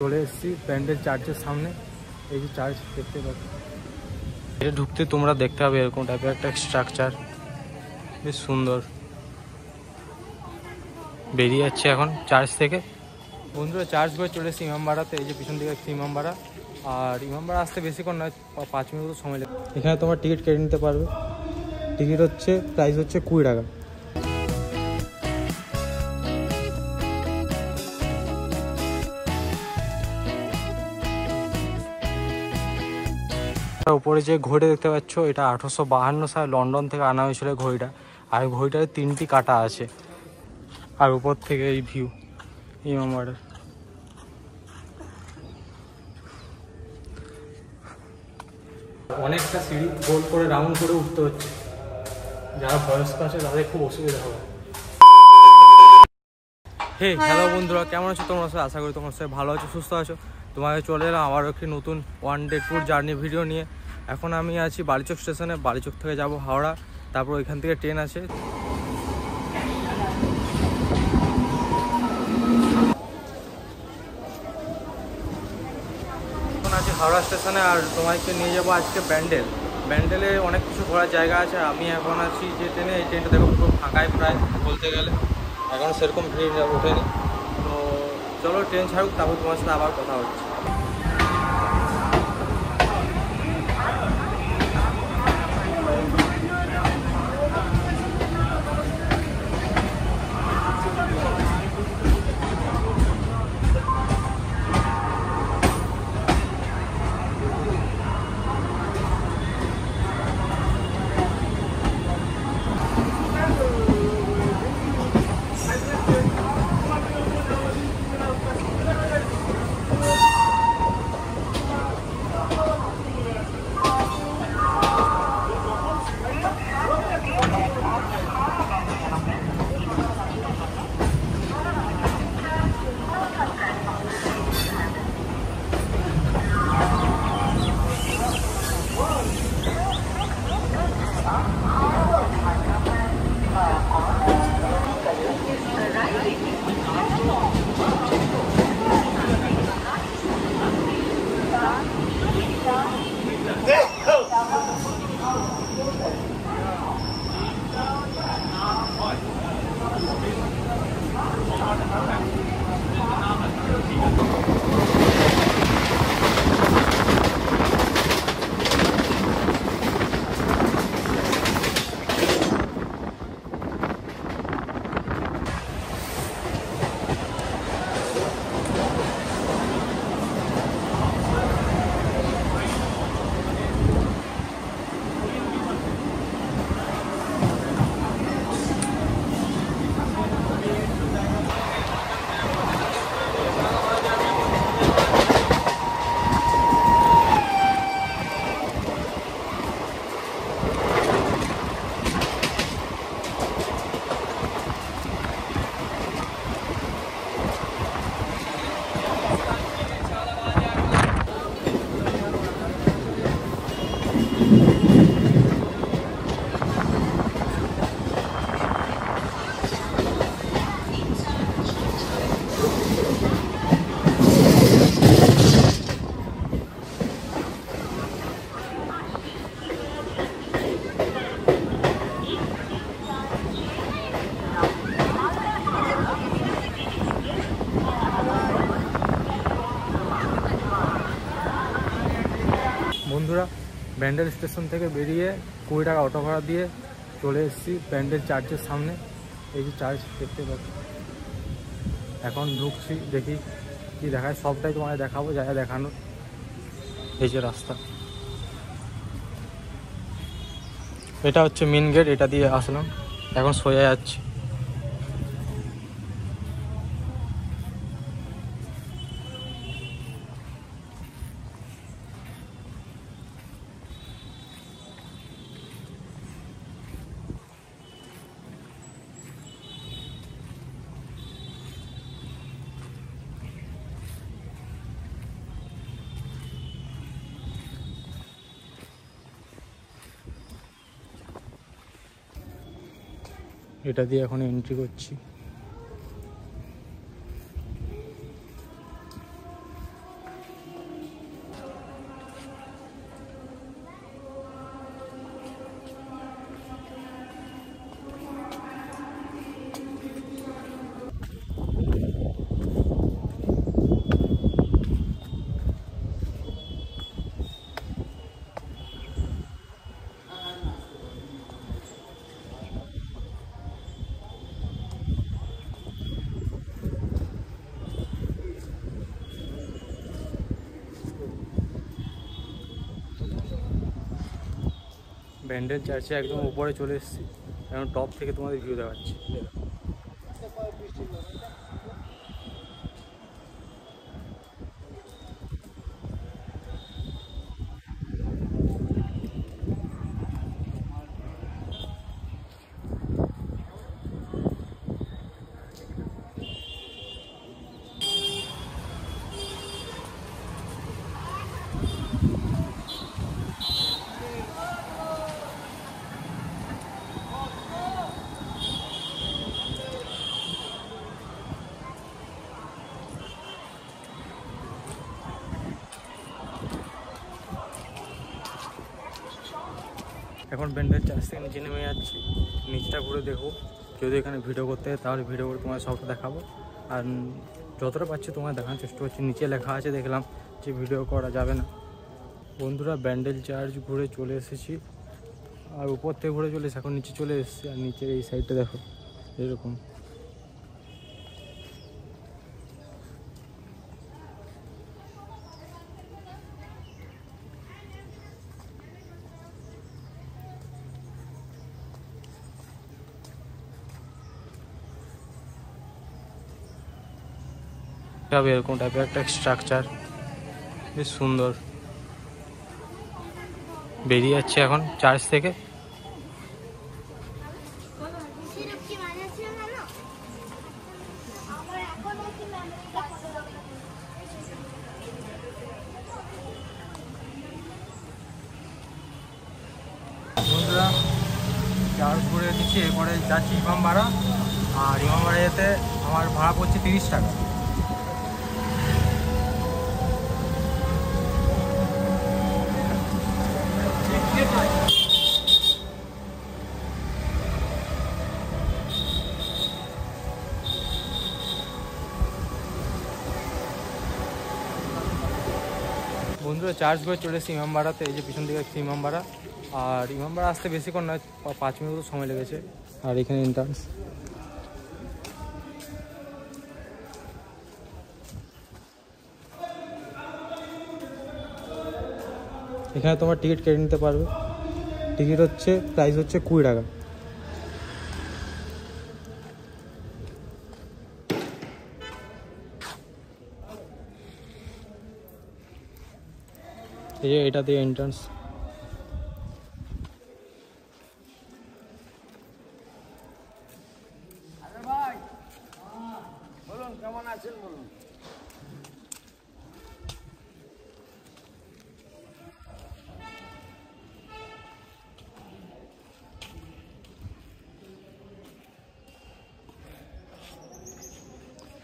চলে এসেছি ব্যান্ডেল চার্চের সামনে। এই যে চার্চ দেখতে পাচ্ছি, এটা ঢুকতে তোমরা দেখতে হবে এরকম টাইপের একটা স্ট্রাকচার, বেশ সুন্দর। বেরিয়ে যাচ্ছে এখন চার্চ থেকে। বন্ধুরা চার্চ করে চলে এসেছি ইমামবাড়াতে। এই যে পিছন দিকে একটি ইমামবাড়া, আর ইমামবাড়া আসতে বেশিক্ষণ নয়, 5 মিনিট সময় লাগে। এখানে তোমার টিকিট কেটে নিতে পারবে। টিকিট হচ্ছে প্রাইস হচ্ছে 20 টাকা। উপরে যে ঘড়িটা দেখতে পাচ্ছ, এটা 1852 সালে লন্ডন থেকে আনা হয়েছিল ঘড়িটা। আর ঘড়িটার 3টি কাঁটা আছে। আর উপর থেকে এই ভিউ ইমামবাড়ার। অনেকটা সিঁড়ি গোল করে রাউন্ড করে উঠতে হচ্ছে, যারা বয়স্ক আছে তাদের খুব অসুবিধা হবে। হ্যালো বন্ধুরা, কেমন আছো তোমরা? আশা করি তোমার সাথে ভালো আছো, সুস্থ আছো। তোমাকে চলে এলাম আবারও একটি নতুন 1 ডে ট্যুর জার্নি ভিডিও নিয়ে। এখন আমি আছি বালিচক স্টেশনে। বালিচক থেকে যাব হাওড়া, তারপর ওইখান থেকে ট্রেন আছে। এখন আছি হাওড়া স্টেশনে, আর তোমাকে নিয়ে যাবো আজকে ব্যান্ডেলে অনেক কিছু ঘোরার জায়গা আছে। আমি এখন আছি যে ট্রেনে, এই ট্রেনটা দেখো পুরো ফাঁকায় প্রায় বলতে গেলে, এখন সেরকম ভিড় ওঠেনি। তো চলো ট্রেন ছাড়ুক, তারপর তোমার সাথে আবার কথা হচ্ছে। বন্ধুরা ব্যান্ডেল স্টেশন থেকে বেরিয়ে 20 টাকা অটো ভাড়া দিয়ে চলে এসেছি ব্যান্ডেল চার্চের সামনে। এই যে চার্চ দেখতে পাচ্ছি, এখন ঢুকছি, দেখি কি দেখায়। সবটাই তোমায় দেখাবো, যা দেখানোর। এই যে রাস্তা, এটা হচ্ছে মেন গেট, এটা দিয়ে আসলাম, এখন সোজা যাচ্ছি। এটা দিয়ে এখন এন্ট্রি করছি। ব্যান্ডেল চার্চে একদম উপরে চলে এসেছি, এখন টপ থেকে তোমাদের ভিউ দেখাচ্ছি। এখন ব্যান্ডেল চার্চ থেকে নিচে নেমে যাচ্ছি, নিচটা ঘুরে দেখবো, যদি এখানে ভিডিও করতে হয় তাহলে ভিডিও করে তোমার সবটা দেখাবো। আর যতটা পাচ্ছি তোমার দেখানোর চেষ্টা করছি। নিচে লেখা আছে, দেখলাম যে ভিডিও করা যাবে না। বন্ধুরা ব্যান্ডেল চার্চ ঘুরে চলে এসেছি, আর উপর থেকে ঘুরে চলে এসেছি, এখন নিচে চলে এসেছি। আর নিচের এই সাইডটা দেখো এরকম। এরকম টাইপের একটা স্ট্রাকচার, বেশ সুন্দর। বেরিয়ে যাচ্ছে এখন চার্চ থেকে। বন্ধুরা চার্চ ঘুরে দিচ্ছি, এরপরে যাচ্ছি ইমামবাড়া। আর ইমামবাড়া যেতে আমার ভাড়া পড়ছে 30 টাকা। বন্ধুরা চার্জ করে চলে এসেছি ইমামবাড়াতে, এই যে পিছন দিকে একটি ইমামবাড়া। আর ইমামবাড়া আসতে বেশিক্ষণ নয়, 5 মিনিট সময় লেগেছে। আর এখানে এন্ট্রান্স। এখানে তোমার টিকিট কেটে নিতে পারবে। টিকিট হচ্ছে প্রাইস হচ্ছে 20 টাকা। এই যে এটা দিয়ে এন্ট্রান্স। কেমন আছেন বলুন।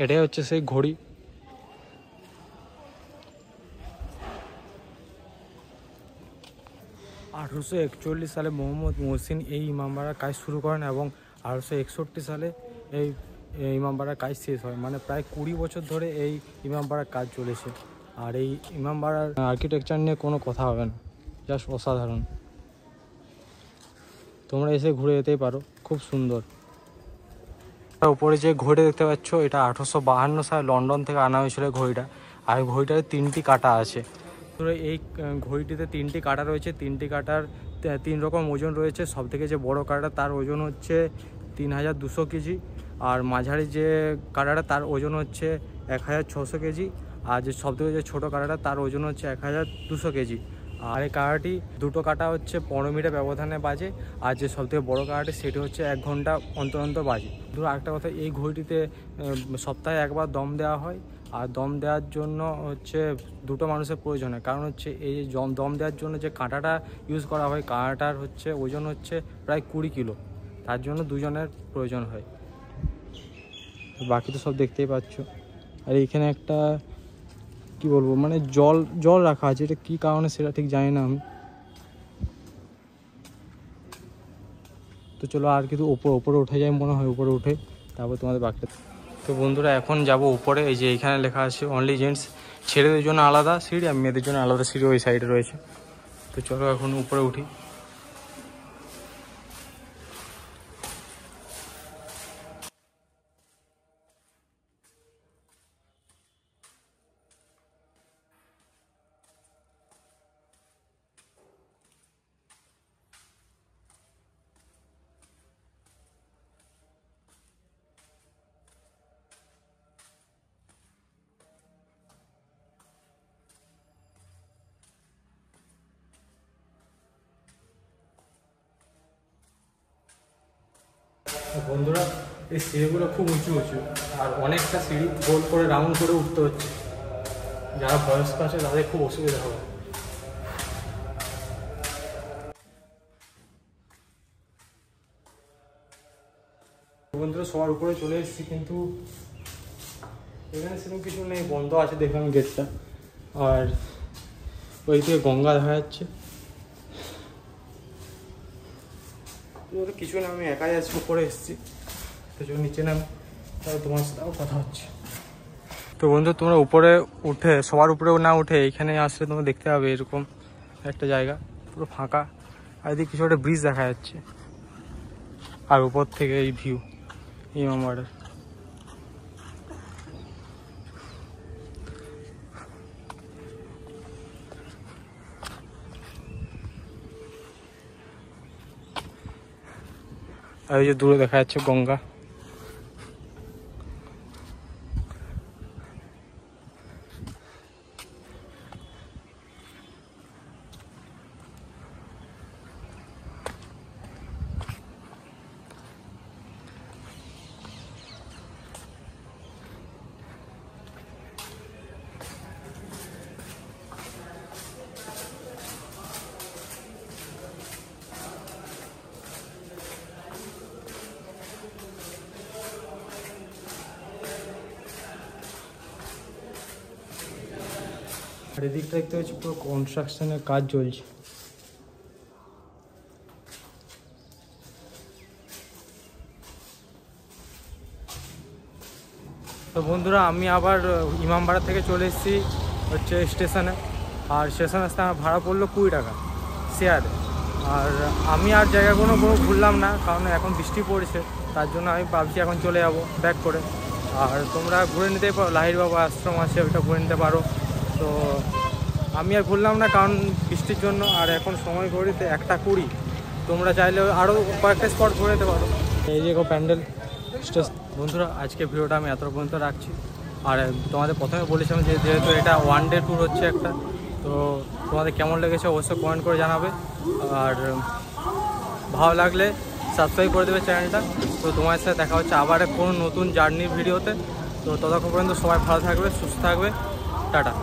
এটাই হচ্ছে সেই ঘড়ি। আঠেরোশো 41 সালে মোহাম্মদ মহসিন এই ইমামবাড়ার কাজ শুরু করেন এবং 1861 সালে এই ইমামবাড়ার কাজ শেষ হয়। মানে প্রায় 20 বছর ধরে এই ইমামবাড়ার কাজ চলেছে। আর এই ইমামবাড়ার আর্কিটেকচার নিয়ে কোনো কথা হবে না, জাস্ট অসাধারণ। তোমরা এসে ঘুরে যেতেই পারো, খুব সুন্দর। উপরে যে ঘড়িটা দেখতে পাচ্ছ, এটা 1852 সালে লন্ডন থেকে আনা হয়েছিল ঘড়িটা। আর ঘড়িটার 3টি কাঁটা আছে। তো এই ঘড়িটিতে 3টি কাঁটা রয়েছে, 3টি কাঁটার 3 রকম ওজন রয়েছে। সবথেকে যে বড় কাঁটা তার ওজন হচ্ছে 3200 কেজি। আর মাঝারি যে কাঁটাটা তার ওজন হচ্ছে 1600 কেজি। আর যে সবথেকে যে ছোটো কাঁটাটা তার ওজন হচ্ছে 1200 কেজি। আর এই কাঁটাটি দুটো কাঁটা হচ্ছে 15 মিনিটের ব্যবধানে বাজে। আর যে সবথেকে বড় কাঁটাটি সেটি হচ্ছে 1 ঘন্টা অন্তর অন্তর বাজে। ধরো আরেকটা কথা, এই ঘড়িটিতে সপ্তাহে একবার দম দেওয়া হয়। আর দম দেওয়ার জন্য হচ্ছে দুটো মানুষের প্রয়োজন হয়, কারণ হচ্ছে এই দম দেওয়ার জন্য যে কাঁটাটা ইউজ করা হয়, কাঁটাটার হচ্ছে ওজন হচ্ছে প্রায় 20 কিলো। তার জন্য দুজনের প্রয়োজন হয়। বাকি তো সব দেখতেই পাচ্ছ। আর এইখানে একটা কি বলবো, মানে জল রাখা আছে, এটা কি কারণে সেটা ঠিক জানি না আমি। তো চলো আর কিছু উপরে উঠে যায় মনে হয়, উপরে উঠে তারপর তোমাদের বাকিটা। তো বন্ধুরা এখন যাব উপরে। এই যে এখানে লেখা আছে অনলি জেন্টস, ছেলেদের জন্য আলাদা সিঁড়ি আর মেয়েদের জন্য আলাদা সিঁড়ি ওই সাইডে রয়েছে। তো চলো এখন উপরে উঠি। বন্ধুরা এই সিঁড়িগুলো খুব উঁচু উঁচু, আর অনেকটা সিঁড়ি গোল করে রাউন্ড করে উঠতে হচ্ছে। যারা বয়স্ক আছে তাদের খুব অসুবিধা হবে। বন্ধুরা সবার উপরে চলে এসেছি, কিন্তু এখানে সেরকম কিছু নেই, বন্ধ আছে দেখলাম গেটটা। আর ওই দিকে গঙ্গা দেখা যাচ্ছে। কিছু না, আমি একাই আছি, উপরে এসেছি, তো চলো নিচে নাম, তাহলে তোমার সাথেও কথা হচ্ছে। তো বন্ধু তোমরা উপরে উঠে, সবার উপরেও না উঠে এইখানে আসলে তোমরা দেখতে পাবে এরকম একটা জায়গা পুরো ফাঁকা, আর এদিকে কিছু একটা ব্রিজ দেখা যাচ্ছে, আর উপর থেকে এই ভিউ ইমামবাড়ার। আর এই যে দূরে দেখা যাচ্ছে গঙ্গা। আর এদিকটা দেখতে পাচ্ছি পুরো কনস্ট্রাকশনের কাজ চলছে। তো বন্ধুরা আমি আবার ইমামবাড়া থেকে চলে এসেছি হচ্ছে স্টেশনে, আর স্টেশনে আসতে আমার ভাড়া পড়লো 20 টাকা শেয়ারে। আর আমি আর জায়গা কোনো ঘুরলাম না, কারণ এখন বৃষ্টি পড়ছে, তার জন্য আমি ভাবছি এখন চলে যাবো ব্যাক করে। আর তোমরা ঘুরে নিতে পারো, লাহিড় বাবা আশ্রম আছে, ওইটা ঘুরে নিতে পারো। তো আমি আর ঘুরলাম না কারণ বৃষ্টির জন্য। আর এখন সময় ঘড়িতে 1:20, তোমরা চাইলে আরও কয়েকটা স্পট ঘুরে নিতে পারো। এই যে প্যান্ডেল স্টেশন। বন্ধুরা আজকে ভিডিওটা আমি এত পর্যন্ত রাখছি। আর তোমাদের প্রথমে বলেছিলাম যে যেহেতু এটা 1 ডে ট্যুর হচ্ছে একটা, তো তোমাদের কেমন লেগেছে অবশ্যই কমেন্ট করে জানাবে। আর ভালো লাগলে সাবস্ক্রাইব করে দেবে চ্যানেলটা। তো তোমার সাথে দেখা হচ্ছে আবার কোনো নতুন জার্নির ভিডিওতে। তো ততক্ষণ পর্যন্ত সবাই ভালো থাকবে, সুস্থ থাকবে, টাটা।